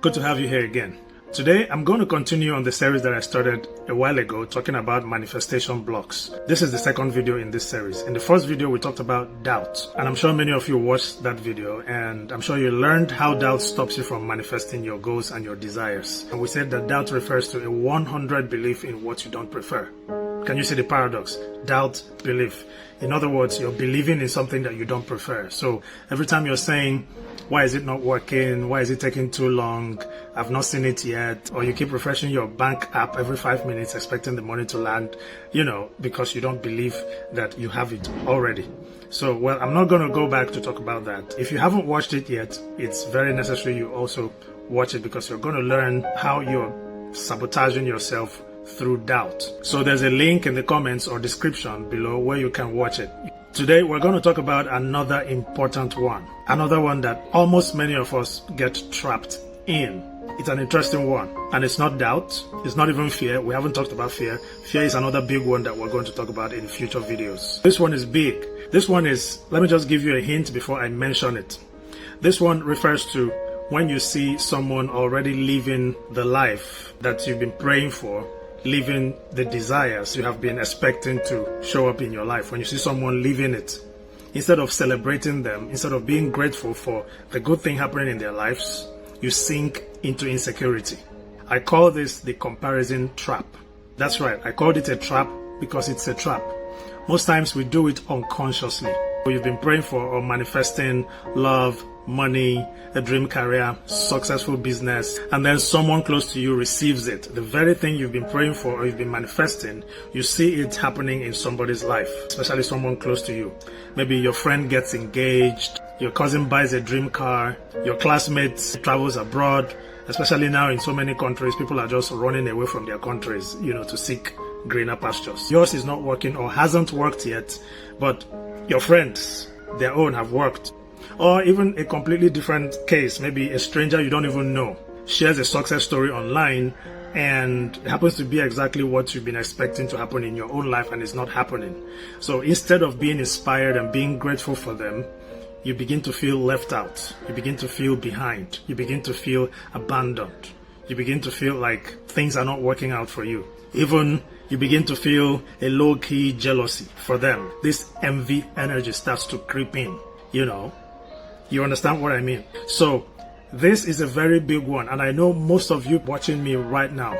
Good to have you here again. Today, I'm going to continue on the series that I started a while ago, talking about manifestation blocks. This is the second video in this series. In the first video, we talked about doubt, and I'm sure many of you watched that video, and I'm sure you learned how doubt stops you from manifesting your goals and your desires. And we said that doubt refers to a 100 belief in what you don't prefer. Can you see the paradox? Doubt, belief. In other words, you're believing in something that you don't prefer. So every time you're saying, why is it not working? Why is it taking too long? I've not seen it yet. Or you keep refreshing your bank app every 5 minutes expecting the money to land, because you don't believe that you have it already. So, well, I'm not going to go back to talk about that. If you haven't watched it yet, it's very necessary you also watch it, because you're going to learn how you're sabotaging yourself through doubt. So there's a link in the comments or description below where you can watch it. Today we're going to talk about another important one. Another one that almost many of us get trapped in. It's an interesting one. And it's not doubt. It's not even fear. We haven't talked about fear. Fear is another big one that we're going to talk about in future videos. This one is big. This one is, let me just give you a hint before I mention it. This one refers to when you see someone already living the life that you've been praying for, living the desires you have been expecting to show up in your life. When you see someone living it, instead of celebrating them, instead of being grateful for the good thing happening in their lives, you sink into insecurity. I call this the comparison trap. That's right, I called it a trap because it's a trap. Most times we do it unconsciously. You've been praying for or manifesting love, money, a dream career, successful business, and then someone close to you receives it. The very thing you've been praying for or you've been manifesting, you see it happening in somebody's life, especially someone close to you. Maybe your friend gets engaged, your cousin buys a dream car, your classmate travels abroad, especially now in so many countries, people are just running away from their countries, to seek greener pastures. Yours is not working or hasn't worked yet, but your friends, their own have worked. Or even a completely different case, maybe a stranger you don't even know shares a success story online and it happens to be exactly what you've been expecting to happen in your own life and it's not happening. So instead of being inspired and being grateful for them, you begin to feel left out. You begin to feel behind. You begin to feel abandoned. You begin to feel like things are not working out for you. Even you begin to feel a low-key jealousy for them. This envy energy starts to creep in, You understand what I mean? So this is a very big one. And I know most of you watching me right now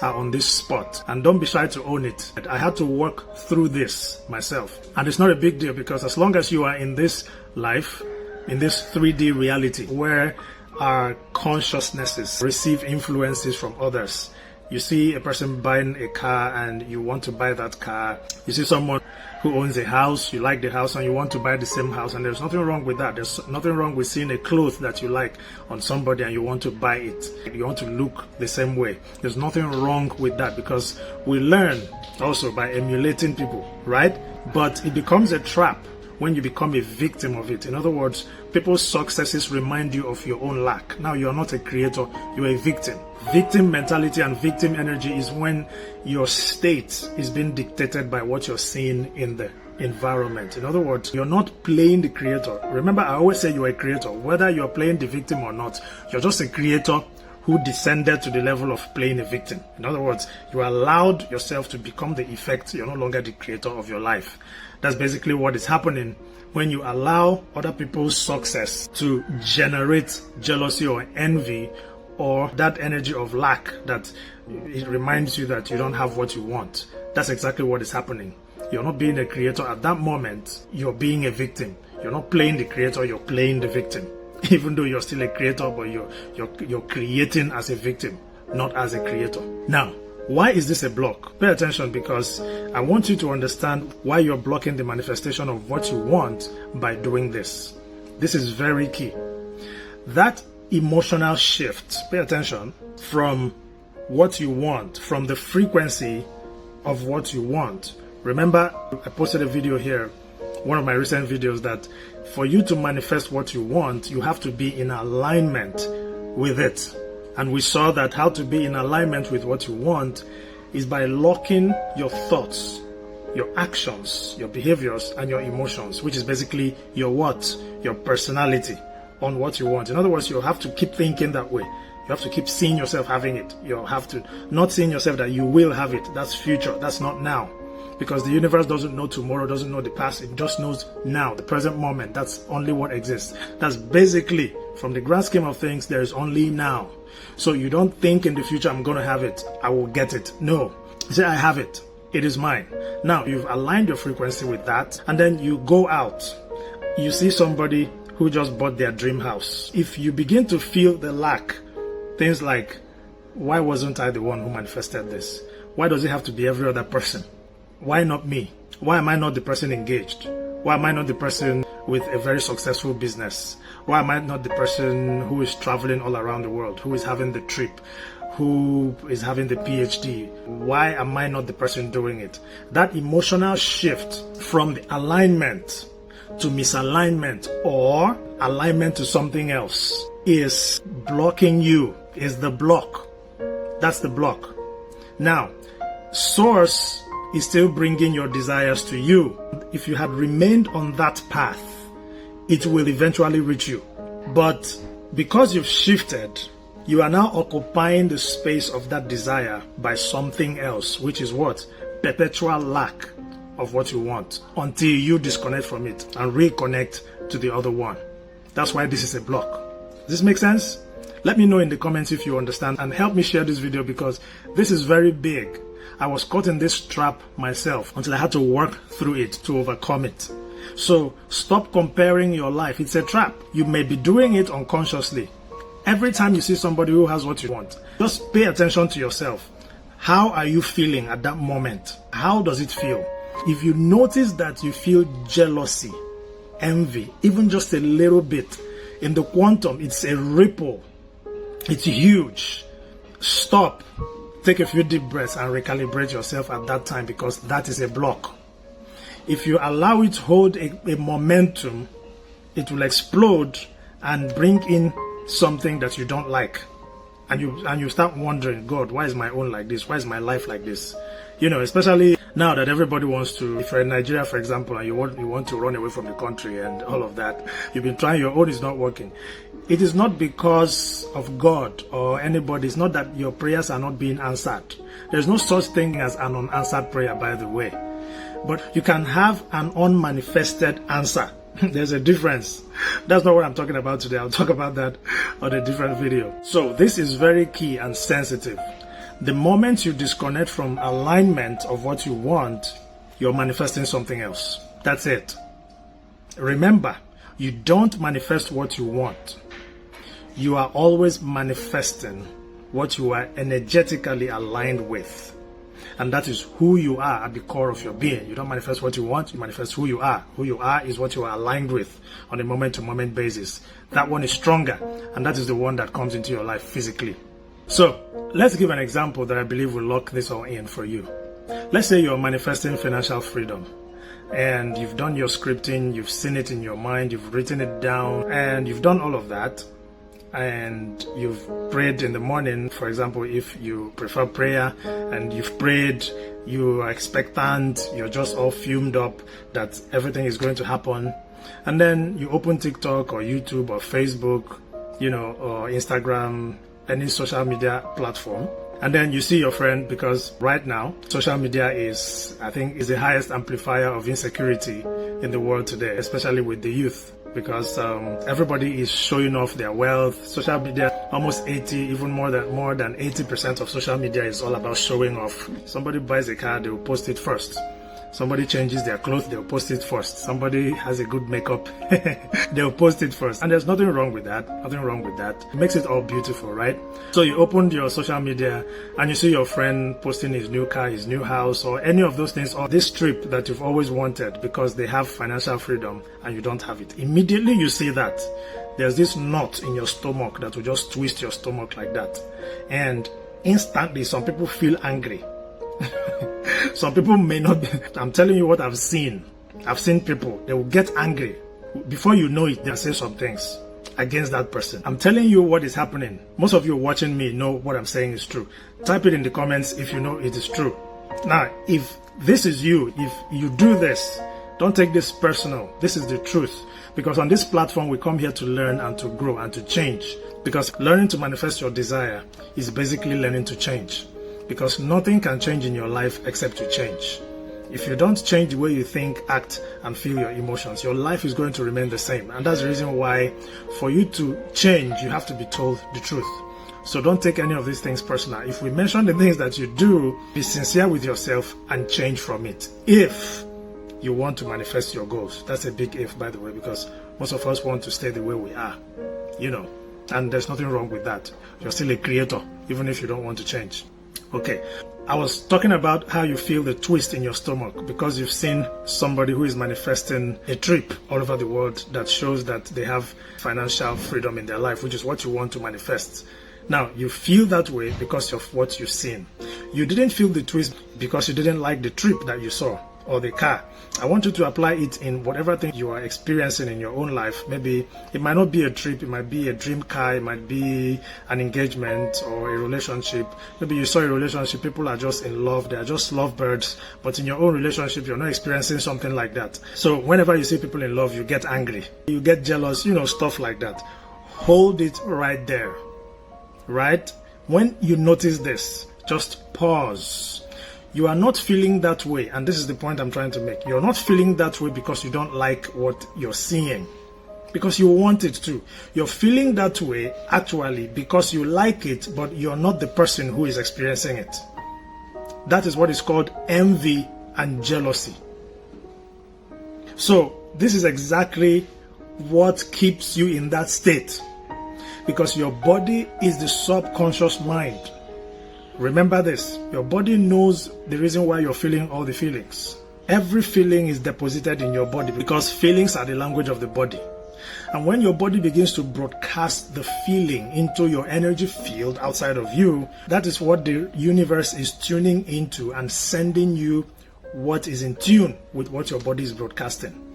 are on this spot. And don't be shy to own it. I had to work through this myself. And it's not a big deal, because as long as you are in this life, in this 3D reality where our consciousnesses receive influences from others, you see a person buying a car and you want to buy that car. You see someone who owns a house, you like the house and you want to buy the same house, and there's nothing wrong with that. There's nothing wrong with seeing a cloth that you like on somebody and you want to buy it. You want to look the same way. There's nothing wrong with that, because we learn also by emulating people, right? But it becomes a trap when you become a victim of it. In other words, people's successes remind you of your own lack. Now you're not a creator, you're a victim. Victim mentality and victim energy is when your state is being dictated by what you're seeing in the environment. In other words, you're not playing the creator. Remember, I always say you're a creator. Whether you're playing the victim or not, you're just a creator who descended to the level of playing a victim. In other words, you allowed yourself to become the effect. You're no longer the creator of your life. That's basically what is happening when you allow other people's success to generate jealousy or envy, or that energy of lack that it reminds you that you don't have what you want. That's exactly what is happening. You're not being a creator at that moment. You're being a victim. You're not playing the creator, you're playing the victim. Even though you're still a creator, but you're creating as a victim, not as a creator. Now, why is this a block? Pay attention, because I want you to understand why you're blocking the manifestation of what you want by doing this. This is very key. That emotional shift, pay attention, from what you want, from the frequency of what you want. Remember, I posted a video here, one of my recent videos, that for you to manifest what you want, you have to be in alignment with it. And we saw that how to be in alignment with what you want is by locking your thoughts, your actions, your behaviors, and your emotions, which is basically your what? Your personality, on what you want. In other words, you have to keep thinking that way. You have to keep seeing yourself having it. You have to not seeing yourself that you will have it. That's future. That's not now. Because the universe doesn't know tomorrow, doesn't know the past. It just knows now, the present moment. That's only what exists. That's basically, from the grand scheme of things, there is only now. So you don't think in the future, I'm going to have it, I will get it. No. You say, I have it. It is mine. Now, you've aligned your frequency with that, and then you go out. You see somebody who just bought their dream house. If you begin to feel the lack, things like, why wasn't I the one who manifested this? Why does it have to be every other person? Why not me? Why am I not the person engaged? Why am I not the person with a very successful business? Why am I not the person who is traveling all around the world, who is having the trip, who is having the PhD? Why am I not the person doing it? That emotional shift from the alignment to misalignment or alignment to something else is blocking you, is the block. That's the block. Now, source is still bringing your desires to you. If you had remained on that path, it will eventually reach you. But because you've shifted, you are now occupying the space of that desire by something else, which is what? Perpetual lack of what you want until you disconnect from it and reconnect to the other one. That's why this is a block. Does this make sense? Let me know in the comments if you understand, and help me share this video because this is very big. I was caught in this trap myself until I had to work through it to overcome it. So stop comparing your life. It's a trap. You may be doing it unconsciously. Every time you see somebody who has what you want, just pay attention to yourself. How are you feeling at that moment? How does it feel? If you notice that you feel jealousy, envy, even just a little bit, in the quantum, it's a ripple. It's huge. Stop. Take a few deep breaths and recalibrate yourself at that time because that is a block. If you allow it to hold a momentum, it will explode and bring in something that you don't like. And you start wondering, God, why is my own like this? Why is my life like this? You know, especially now that everybody wants to, if you're in Nigeria, for example, and you want to run away from the country and all of that, you've been trying, your own is not working. It is not because of God or anybody. It's not that your prayers are not being answered. There's no such thing as an unanswered prayer, by the way. But you can have an unmanifested answer. There's a difference. That's not what I'm talking about today. I'll talk about that on a different video. So this is very key and sensitive. The moment you disconnect from alignment of what you want, you're manifesting something else. That's it. Remember, you don't manifest what you want. You are always manifesting what you are energetically aligned with. And that is who you are at the core of your being. You don't manifest what you want, you manifest who you are. Who you are is what you are aligned with on a moment-to-moment basis. That one is stronger, and that is the one that comes into your life physically. So, let's give an example that I believe will lock this all in for you. Let's say you're manifesting financial freedom. And you've done your scripting, you've seen it in your mind, you've written it down, and you've done all of that. And you've prayed in the morning, for example, if you prefer prayer, and you've prayed, you are expectant, you're just all fumed up that everything is going to happen. And then you open TikTok or YouTube or Facebook, or Instagram, any social media platform. And then you see your friend, because right now, social media is the highest amplifier of insecurity in the world today, especially with the youth. Because everybody is showing off their wealth. Social media, almost 80, even more than 80% of social media is all about showing off. Somebody buys a car, they will post it first. Somebody changes their clothes, they'll post it first. Somebody has a good makeup, they'll post it first. And there's nothing wrong with that. Nothing wrong with that. It makes it all beautiful, right? So you opened your social media and you see your friend posting his new car, his new house, or any of those things, or this trip that you've always wanted because they have financial freedom and you don't have it. Immediately you see that, there's this knot in your stomach that will just twist your stomach like that. And instantly some people feel angry. Some people may not be. I'm telling you what I've seen. I've seen people, they will get angry. Before you know it, they'll say some things against that person. I'm telling you what is happening. Most of you watching me know what I'm saying is true. Type it in the comments if you know it is true. Now, if this is you, if you do this, don't take this personal. This is the truth. Because on this platform, we come here to learn and to grow and to change. Because learning to manifest your desire is basically learning to change. Because nothing can change in your life except you change. If you don't change the way you think, act, and feel your emotions, your life is going to remain the same. And that's the reason why for you to change, you have to be told the truth. So don't take any of these things personal. If we mention the things that you do, be sincere with yourself and change from it. If you want to manifest your goals. That's a big if, by the way, because most of us want to stay the way we are, and there's nothing wrong with that. You're still a creator, even if you don't want to change. Okay, I was talking about how you feel the twist in your stomach because you've seen somebody who is manifesting a trip all over the world that shows that they have financial freedom in their life, which is what you want to manifest. Now, you feel that way because of what you've seen. You didn't feel the twist because you didn't like the trip that you saw or the car. I want you to apply it in whatever thing you are experiencing in your own life. Maybe it might not be a trip, it might be a dream car, it might be an engagement or a relationship. Maybe you saw a relationship, people are just in love, they are just lovebirds, but in your own relationship, you're not experiencing something like that. So whenever you see people in love, you get angry, you get jealous, stuff like that. Hold it right there, right? When you notice this, just pause. You are not feeling that way, and this is the point I'm trying to make. You're not feeling that way because you don't like what you're seeing, because you want it to. You're feeling that way actually because you like it, but you're not the person who is experiencing it. That is what is called envy and jealousy. So this is exactly what keeps you in that state, because your body is the subconscious mind. Remember this, your body knows the reason why you're feeling all the feelings. Every feeling is deposited in your body because feelings are the language of the body. And when your body begins to broadcast the feeling into your energy field outside of you, that is what the universe is tuning into and sending you what is in tune with what your body is broadcasting.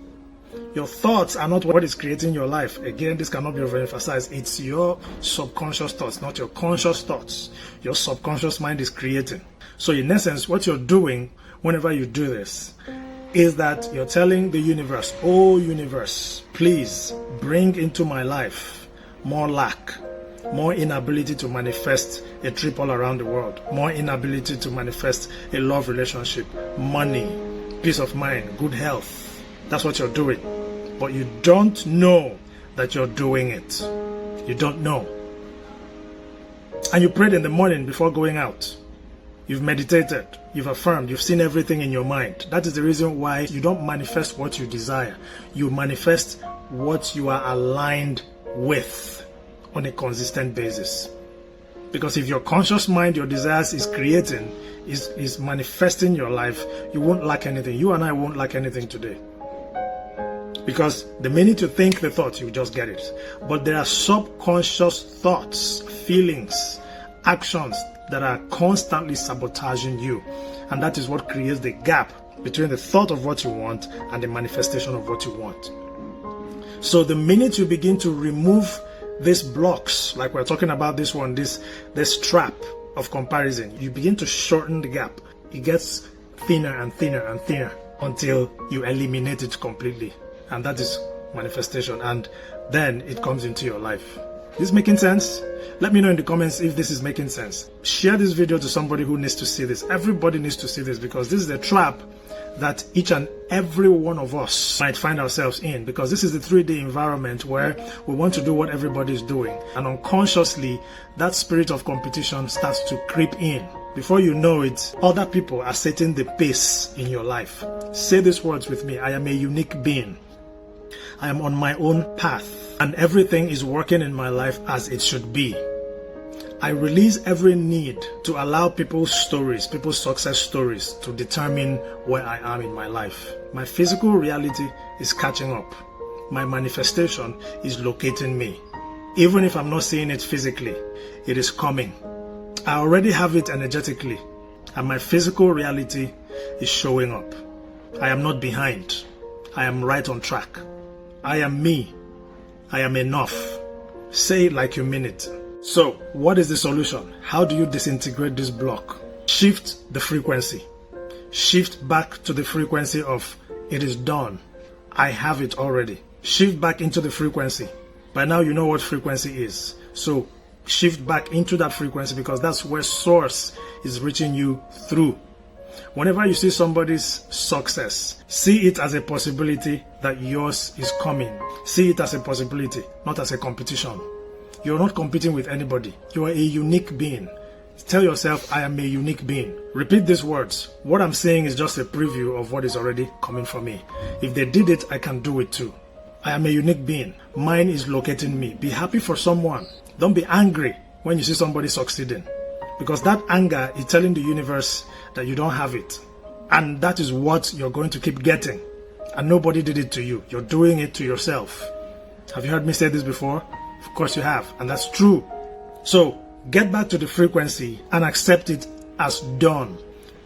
Your thoughts are not what is creating your life. Again, this cannot be overemphasized. It's your subconscious thoughts, not your conscious thoughts. Your subconscious mind is creating. So in essence, what you're doing whenever you do this is that you're telling the universe, oh universe, please bring into my life more lack, more inability to manifest a trip all around the world, more inability to manifest a love relationship, money, peace of mind, good health. That's what you're doing. But you don't know that you're doing it. You don't know. And you prayed in the morning before going out. You've meditated. You've affirmed. You've seen everything in your mind. That is the reason why you don't manifest what you desire. You manifest what you are aligned with on a consistent basis. Because if your conscious mind, your desires is creating, is manifesting your life, you won't lack anything. You and I won't lack anything today. Because the minute you think the thought, you just get it. But there are subconscious thoughts, feelings, actions that are constantly sabotaging you. And that is what creates the gap between the thought of what you want and the manifestation of what you want. So the minute you begin to remove these blocks, like we're talking about this one, this trap of comparison, you begin to shorten the gap. It gets thinner and thinner and thinner until you eliminate it completely. And that is manifestation, and then it comes into your life. This making sense? Let me know in the comments if this is making sense. Share this video to somebody who needs to see this. Everybody needs to see this, because this is a trap that each and every one of us might find ourselves in, because this is the 3D environment where we want to do what everybody is doing, and unconsciously that spirit of competition starts to creep in. Before you know it, other people are setting the pace in your life. Say these words with me. I am a unique being. I am on my own path, and everything is working in my life as it should be. I release every need to allow people's stories, people's success stories, to determine where I am in my life. My physical reality is catching up. My manifestation is locating me. Even if I'm not seeing it physically, it is coming. I already have it energetically, and my physical reality is showing up. I am not behind. I am right on track. I am me. I am enough. Say it like you mean it. So, what is the solution? How do you disintegrate this block? Shift the frequency. Shift back to the frequency of it is done. I have it already. Shift back into the frequency. By now you know what frequency is. So shift back into that frequency, because that's where source is reaching you through. Whenever you see somebody's success, see it as a possibility that yours is coming. See it as a possibility, not as a competition. You're not competing with anybody. You are a unique being. Tell yourself, I am a unique being. Repeat these words. What I'm saying is just a preview of what is already coming for me. If they did it, I can do it too. I am a unique being. Mine is locating me. Be happy for someone. Don't be angry when you see somebody succeeding, because that anger is telling the universe that you don't have it. And that is what you're going to keep getting. And nobody did it to you. You're doing it to yourself. Have you heard me say this before? Of course you have. And that's true. So get back to the frequency and accept it as done.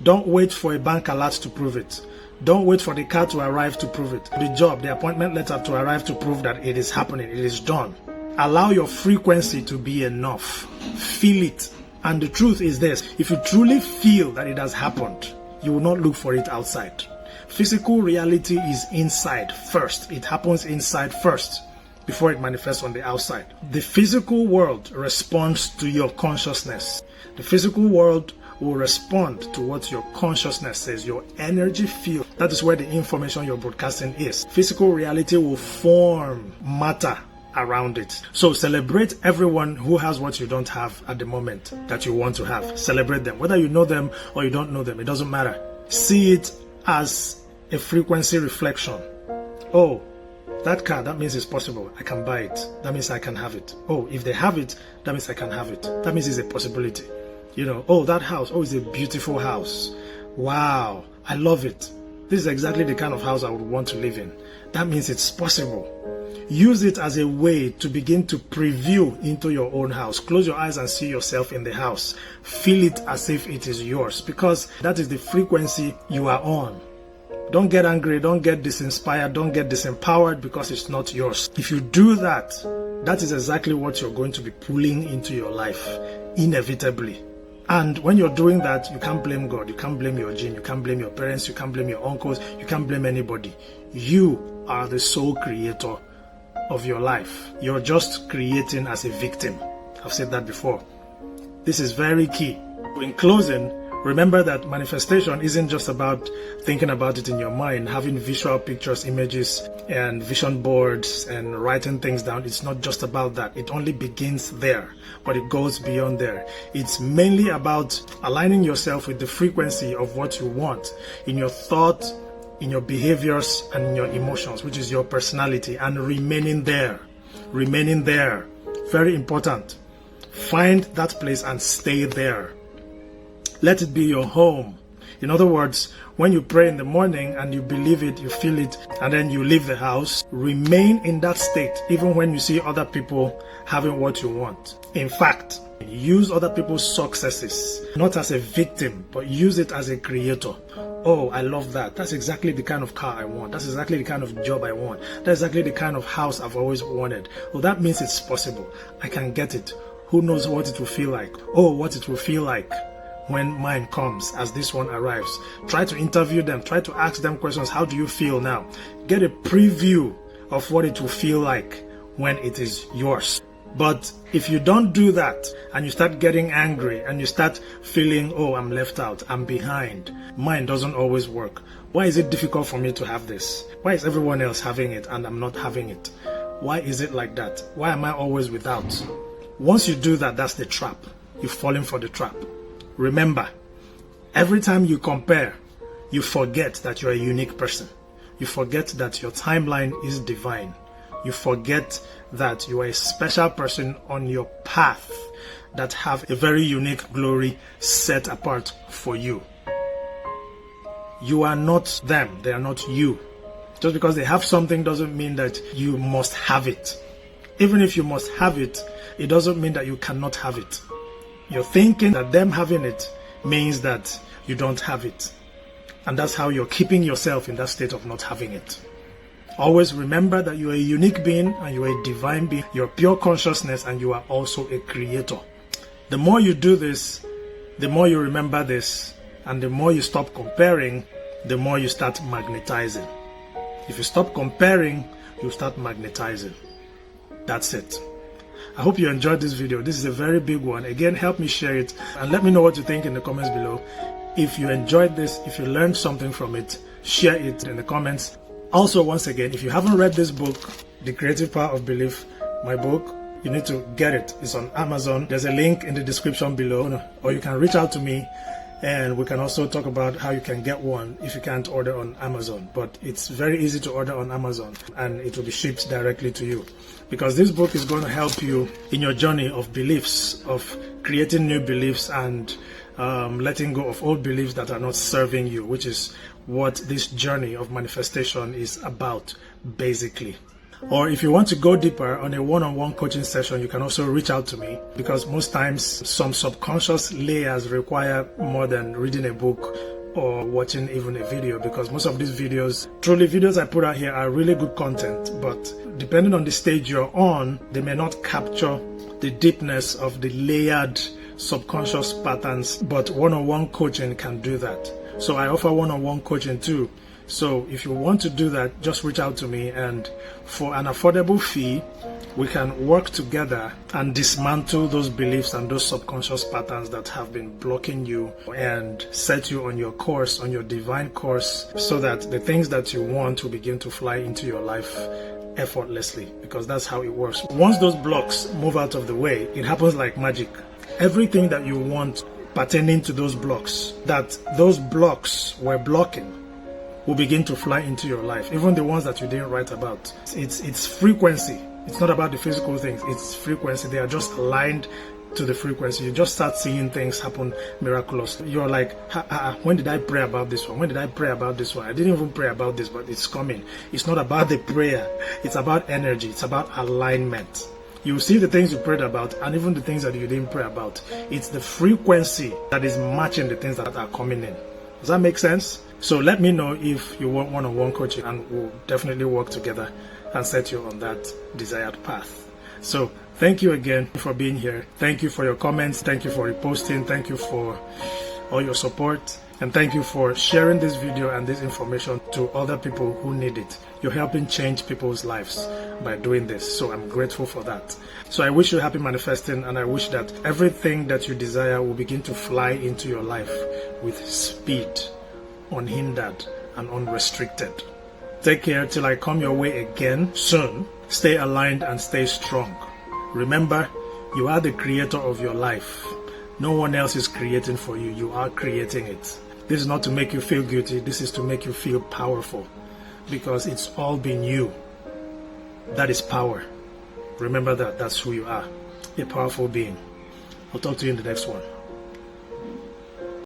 Don't wait for a bank alert to prove it. Don't wait for the car to arrive to prove it. The job, the appointment letter to arrive to prove that it is happening. It is done. Allow your frequency to be enough. Feel it. And the truth is this: if you truly feel that it has happened, you will not look for it outside. Physical reality is inside first. It happens inside first before it manifests on the outside. The physical world responds to your consciousness. The physical world will respond to what your consciousness says, your energy field. That is where the information you're broadcasting is. Physical reality will form matter around it. So celebrate everyone who has what you don't have at the moment that you want to have. Celebrate them. Whether you know them or you don't know them, it doesn't matter. See it as a frequency reflection. Oh, that car, that means it's possible. I can buy it. That means I can have it. Oh, if they have it, that means I can have it. That means it's a possibility. You know, oh, that house, oh, it's a beautiful house. Wow, I love it. This is exactly the kind of house I would want to live in. That means it's possible. Use it as a way to begin to preview into your own house. Close your eyes and see yourself in the house. Feel it as if it is yours, because that is the frequency you are on. Don't get angry, don't get disinspired, don't get disempowered because it's not yours. If you do that, that is exactly what you're going to be pulling into your life, inevitably. And when you're doing that, you can't blame God, you can't blame your gene, you can't blame your parents, you can't blame your uncles, you can't blame anybody. You are the sole creator of your life. You're just creating as a victim. I've said that before. This is very key. In closing, remember that manifestation isn't just about thinking about it in your mind, having visual pictures, images, and vision boards, and writing things down. It's not just about that. It only begins there, but it goes beyond there. It's mainly about aligning yourself with the frequency of what you want in your thought, in your behaviors, and in your emotions, which is your personality, and remaining there. Remaining there. Very important. Find that place and stay there. Let it be your home. In other words, when you pray in the morning and you believe it, you feel it, and then you leave the house, remain in that state even when you see other people having what you want. In fact, use other people's successes, not as a victim, but use it as a creator. Oh, I love that. That's exactly the kind of car I want. That's exactly the kind of job I want. That's exactly the kind of house I've always wanted. Well, that means it's possible. I can get it. Who knows what it will feel like? Oh, what it will feel like when mine comes, as this one arrives. Try to interview them. Try to ask them questions. How do you feel now? Get a preview of what it will feel like when it is yours. But if you don't do that and you start getting angry and you start feeling, oh, I'm left out, I'm behind, mine doesn't always work. Why is it difficult for me to have this? Why is everyone else having it and I'm not having it? Why is it like that? Why am I always without? Once you do that, that's the trap. You're falling for the trap. Remember, every time you compare, you forget that you're a unique person. You forget that your timeline is divine. You forget that you are a special person on your path that have a very unique glory set apart for you. You are not them. They are not you. Just because they have something doesn't mean that you must have it. Even if you must have it, it doesn't mean that you cannot have it. You're thinking that them having it means that you don't have it. And that's how you're keeping yourself in that state of not having it. Always remember that you are a unique being and you are a divine being. You're pure consciousness and you are also a creator. The more you do this, the more you remember this, and the more you stop comparing, the more you start magnetizing. If you stop comparing, you start magnetizing. That's it. I hope you enjoyed this video. This is a very big one. Again, help me share it and let me know what you think in the comments below. If you enjoyed this, if you learned something from it, share it in the comments. Also, once again, if you haven't read this book, The Creative Power of Belief, my book, you need to get it. It's on Amazon. There's a link in the description below, or you can reach out to me and we can also talk about how you can get one if you can't order on Amazon. But it's very easy to order on Amazon and it will be shipped directly to you, because this book is going to help you in your journey of beliefs, of creating new beliefs and letting go of old beliefs that are not serving you, which is what this journey of manifestation is about, basically. Or if you want to go deeper on a one-on-one coaching session, you can also reach out to me, because most times some subconscious layers require more than reading a book or watching even a video, because most of these videos, truly videos I put out here, are really good content, but depending on the stage you're on, they may not capture the deepness of the layered subconscious patterns, but one-on-one coaching can do that. So I offer one-on-one coaching too. So if you want to do that, just reach out to me, and for an affordable fee, we can work together and dismantle those beliefs and those subconscious patterns that have been blocking you and set you on your course, on your divine course, so that the things that you want will begin to fly into your life effortlessly, because that's how it works. Once those blocks move out of the way, it happens like magic. Everything that you want pertaining to those blocks, that those blocks were blocking, will begin to fly into your life, even the ones that you didn't write about. It's frequency. It's not about the physical things, it's frequency. They are just aligned to the frequency. You just start seeing things happen miraculously. You're like, when did I pray about this one? When did I pray about this one? I didn't even pray about this, but it's coming. It's not about the prayer, it's about energy, it's about alignment. You will see the things you prayed about and even the things that you didn't pray about. It's the frequency that is matching the things that are coming in. Does that make sense? So let me know if you want one-on-one coaching, and we'll definitely work together and set you on that desired path. So thank you again for being here. Thank you for your comments. Thank you for reposting. Thank you for all your support. And thank you for sharing this video and this information to other people who need it. You're helping change people's lives by doing this. So I'm grateful for that. So I wish you happy manifesting, and I wish that everything that you desire will begin to fly into your life with speed, unhindered and unrestricted. Take care till I come your way again soon. Stay aligned and stay strong. Remember, you are the creator of your life. No one else is creating for you. You are creating it. This is not to make you feel guilty. This is to make you feel powerful, because it's all been you. That is power. Remember that. That's who you are. A powerful being. I'll talk to you in the next one.